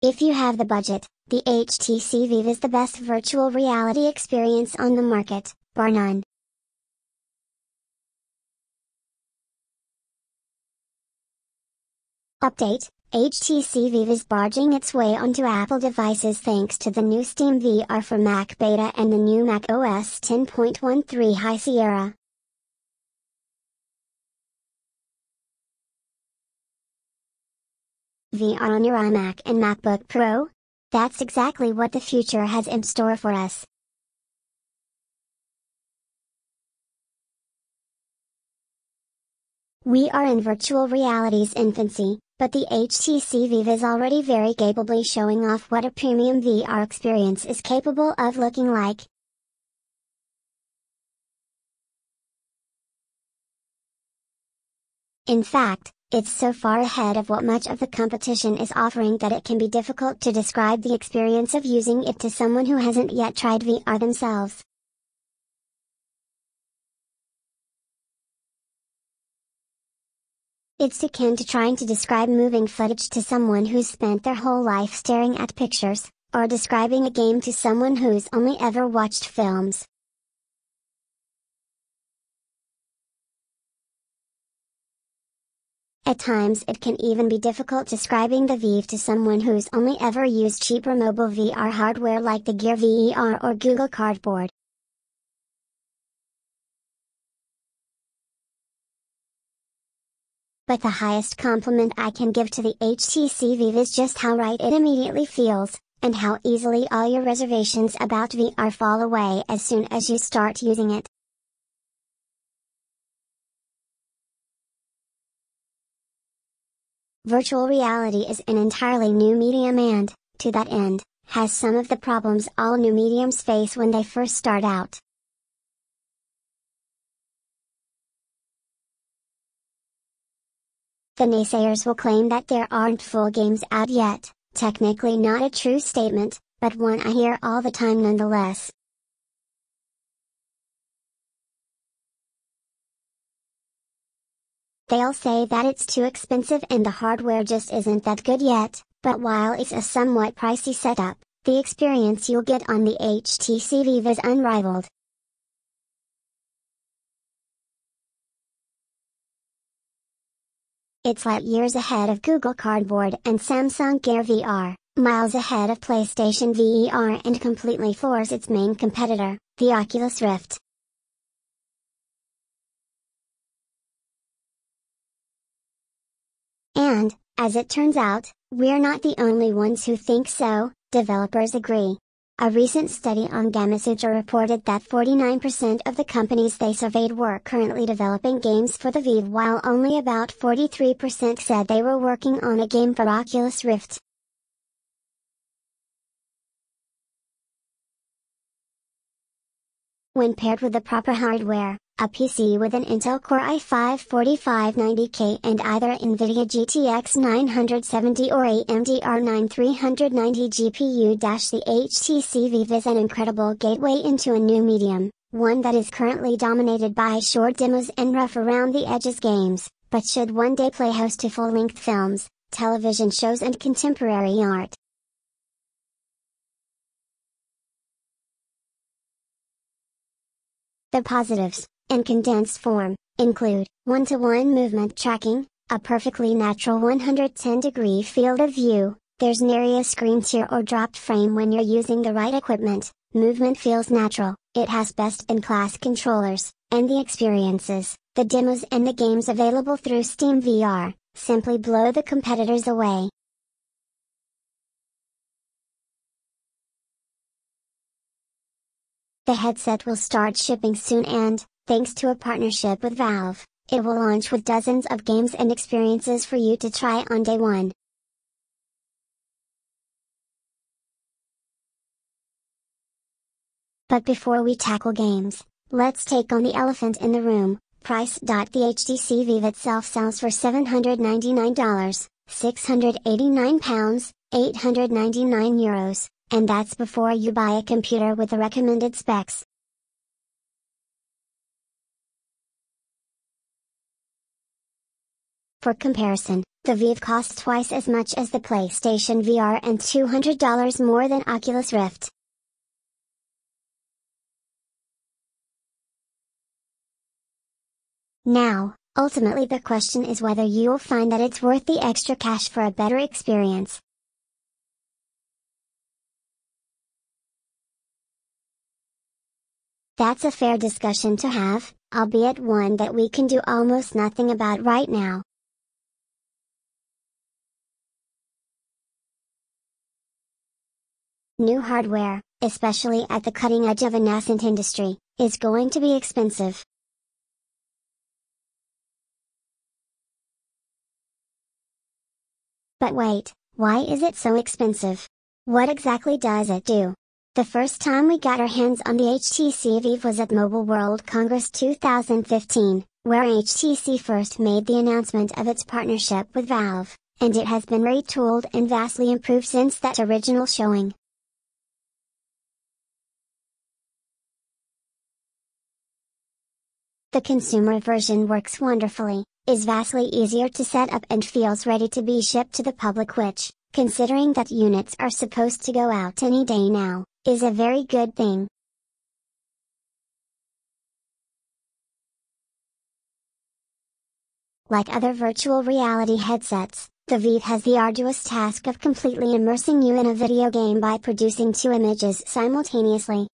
If you have the budget, the HTC Vive is the best virtual reality experience on the market, bar none. Update: HTC Vive is barging its way onto Apple devices thanks to the new Steam VR for Mac beta and the new Mac OS 10.13 High Sierra. VR on your iMac and MacBook Pro? That's exactly what the future has in store for us. We are in virtual reality's infancy, but the HTC Vive is already very capably showing off what a premium VR experience is capable of looking like. In fact, it's so far ahead of what much of the competition is offering that it can be difficult to describe the experience of using it to someone who hasn't yet tried VR themselves. It's akin to trying to describe moving footage to someone who's spent their whole life staring at pictures, or describing a game to someone who's only ever watched films. At times it can even be difficult describing the Vive to someone who's only ever used cheaper mobile VR hardware like the Gear VR or Google Cardboard. But the highest compliment I can give to the HTC Vive is just how right it immediately feels, and how easily all your reservations about VR fall away as soon as you start using it. Virtual reality is an entirely new medium and, to that end, has some of the problems all new mediums face when they first start out. The naysayers will claim that there aren't full games out yet, technically not a true statement, but one I hear all the time nonetheless. They'll say that it's too expensive and the hardware just isn't that good yet, but while it's a somewhat pricey setup, the experience you'll get on the HTC Vive is unrivaled. It's light years ahead of Google Cardboard and Samsung Gear VR, miles ahead of PlayStation VR, and completely floors its main competitor, the Oculus Rift. And, as it turns out, we're not the only ones who think so, developers agree. A recent study on Gamasutra reported that 49% of the companies they surveyed were currently developing games for the Vive, while only about 43% said they were working on a game for Oculus Rift. When paired with the proper hardware, a PC with an Intel Core i5-4590K and either NVIDIA GTX 970 or AMD R9 390 GPU, the HTC Vive is an incredible gateway into a new medium, one that is currently dominated by short demos and rough around the edges games, but should one day play host to full-length films, television shows and contemporary art. The positives, in condensed form, include one-to-one movement tracking, a perfectly natural 110-degree field of view, there's nary a screen tear or dropped frame when you're using the right equipment, movement feels natural, it has best-in-class controllers, and the experiences, the demos and the games available through Steam VR, simply blow the competitors away. The headset will start shipping soon and, thanks to a partnership with Valve, it will launch with dozens of games and experiences for you to try on day one. But before we tackle games, let's take on the elephant in the room, price. The HTC Vive itself sells for $799, £689, €899, and that's before you buy a computer with the recommended specs. For comparison, The Vive costs twice as much as the PlayStation VR and $200 more than Oculus Rift. Now, ultimately the question is whether you'll find that it's worth the extra cash for a better experience. That's a fair discussion to have, albeit one that we can do almost nothing about right now. New hardware, especially at the cutting edge of a nascent industry, is going to be expensive. But wait, why is it so expensive? What exactly does it do? The first time we got our hands on the HTC Vive was at Mobile World Congress 2015, where HTC first made the announcement of its partnership with Valve, and it has been retooled and vastly improved since that original showing. The consumer version works wonderfully, is vastly easier to set up and feels ready to be shipped to the public, which, considering that units are supposed to go out any day now, is a very good thing. Like other virtual reality headsets, the Vive has the arduous task of completely immersing you in a video game by producing two images simultaneously.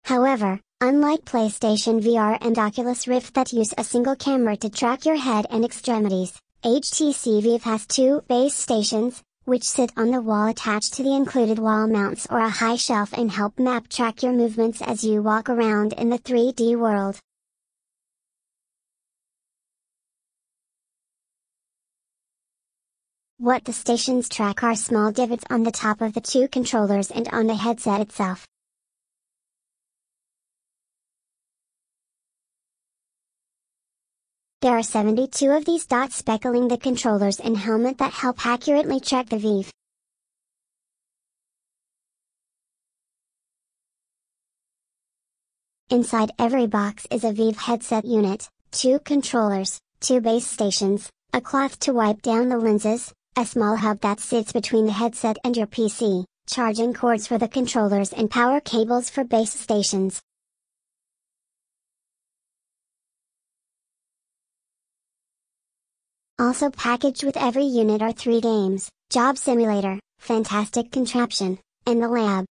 However, unlike PlayStation VR and Oculus Rift that use a single camera to track your head and extremities, HTC Vive has two base stations, which sit on the wall attached to the included wall mounts or a high shelf and help map track your movements as you walk around in the 3D world. What the stations track are small divots on the top of the two controllers and on the headset itself. There are 72 of these dots speckling the controllers and helmet that help accurately track the Vive. Inside every box is a Vive headset unit, two controllers, two base stations, a cloth to wipe down the lenses, a small hub that sits between the headset and your PC, charging cords for the controllers and power cables for base stations. Also packaged with every unit are 3 games, Job Simulator, Fantastic Contraption, and The Lab.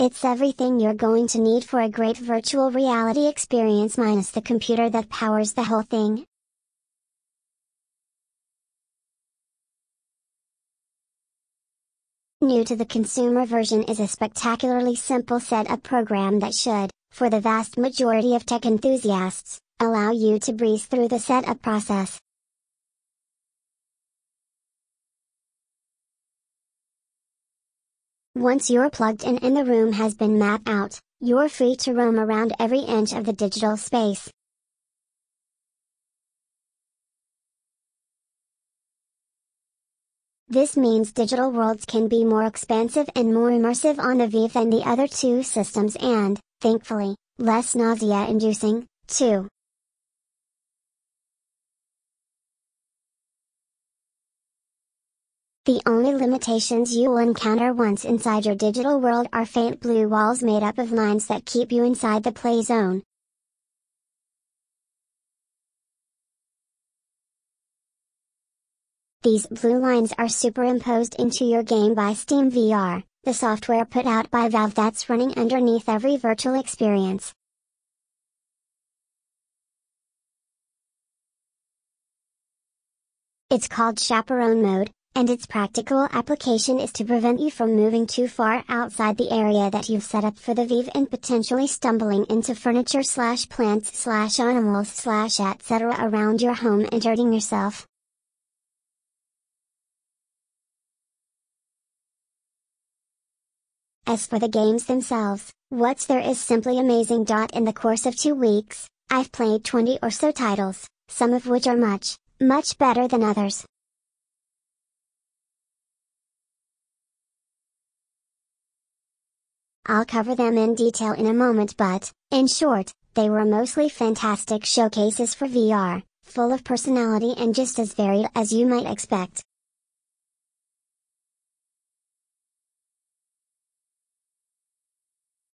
It's everything you're going to need for a great virtual reality experience minus the computer that powers the whole thing. New to the consumer version is a spectacularly simple setup program that should, for the vast majority of tech enthusiasts, allow you to breeze through the setup process. Once you're plugged in and the room has been mapped out, you're free to roam around every inch of the digital space. This means digital worlds can be more expansive and more immersive on the Vive than the other two systems and, thankfully, less nausea-inducing, too. The only limitations you will encounter once inside your digital world are faint blue walls made up of lines that keep you inside the play zone. These blue lines are superimposed into your game by Steam VR, the software put out by Valve that's running underneath every virtual experience. It's called Chaperone Mode, and its practical application is to prevent you from moving too far outside the area that you've set up for the Vive and potentially stumbling into furniture/plants/animals/ etc. around your home and hurting yourself. As for the games themselves, what's there is simply amazing. In the course of 2 weeks, I've played 20 or so titles, some of which are much, much better than others. I'll cover them in detail in a moment, but, in short, they were mostly fantastic showcases for VR, full of personality and just as varied as you might expect.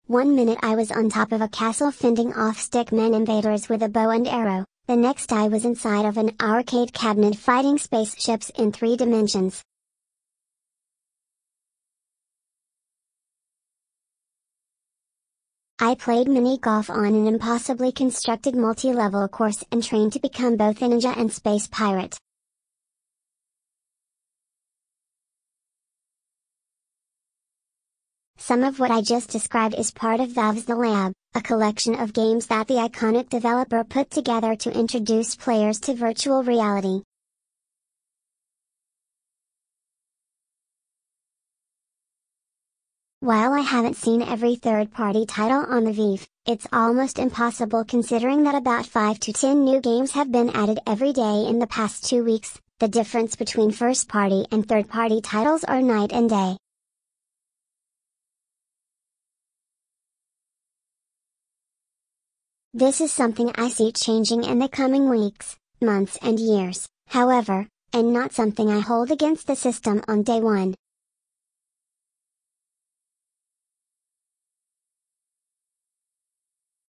One minute I was on top of a castle fending off stickman invaders with a bow and arrow, the next I was inside of an arcade cabinet fighting spaceships in 3 dimensions. I played mini golf on an impossibly constructed multi-level course and trained to become both a ninja and space pirate. Some of what I just described is part of Valve's The Lab, a collection of games that the iconic developer put together to introduce players to virtual reality. While I haven't seen every third-party title on the Vive, it's almost impossible considering that about 5 to 10 new games have been added every day in the past 2 weeks. The difference between first-party and third-party titles are night and day. This is something I see changing in the coming weeks, months and years, however, and not something I hold against the system on day one.